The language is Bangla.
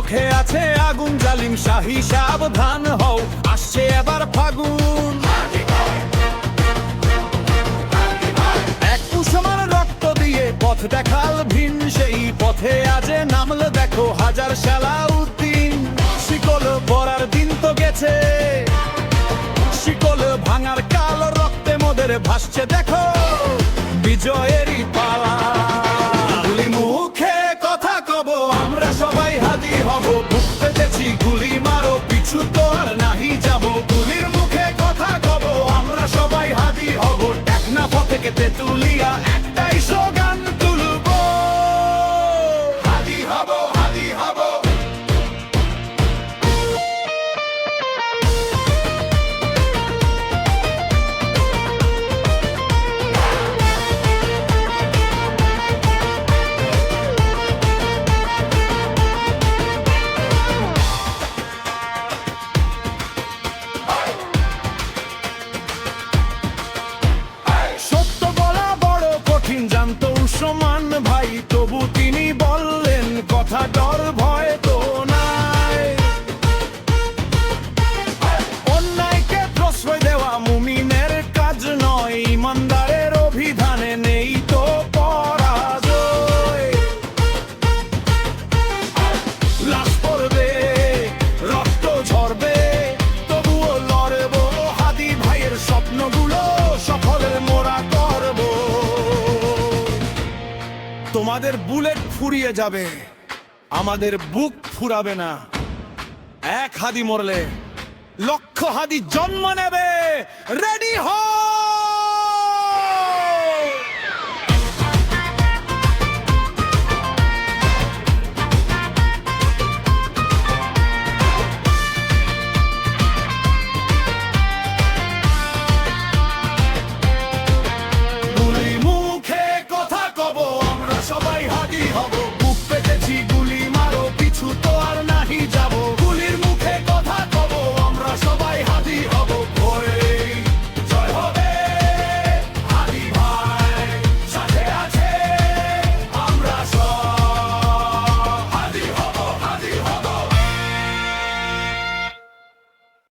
চোখে আছে আগুন জালিম শাহী, সাবধান হও আসছে এবার ফাগুন। এক কুসুমার রক্ত দিয়ে পথ দেখাল ভিন, সেই পথে আজ নামল দেখো হাজার সালাউদ্দিন। শিকল পরার দিন তো গেছে, শিকল ভাঙার কাল রক্তে মোদের ভাসছে দেখো বিজয়েরই পালা। গুলি মুখে কথা কব আমরা সবাই হাদি হব, বুক পেতেছি গুলি মারো পিছু তো আর নাহি যাব। গুলির মুখে কথা কব আমরা সবাই হাদি হব, টেকনাফ থেকে তেতুলিয়া একটাই স্লোগান তুলব, হাদি হব হাদি হব। জানতো সমান ভাই, তবু তিনি বললেন কথা ডর ভয় তো নাই। অন্যায়কে প্রশ্রয় দেওয়া মুমিনের কাজ নয়, ইমানদারের অভিধানে নেই তো পরাজয়। লাশ পড়বে রক্ত ঝরবে তবুও লড়বো, হাদি ভাইয়ের স্বপ্নগুলো সফলের মোরা করব। তোমাদের বুলেট ফুরিয়ে যাবে, আমাদের বুক ফুরাবে না। এক হাদি মরলে লক্ষ হাদি জন্ম নেবে, রেডি হও।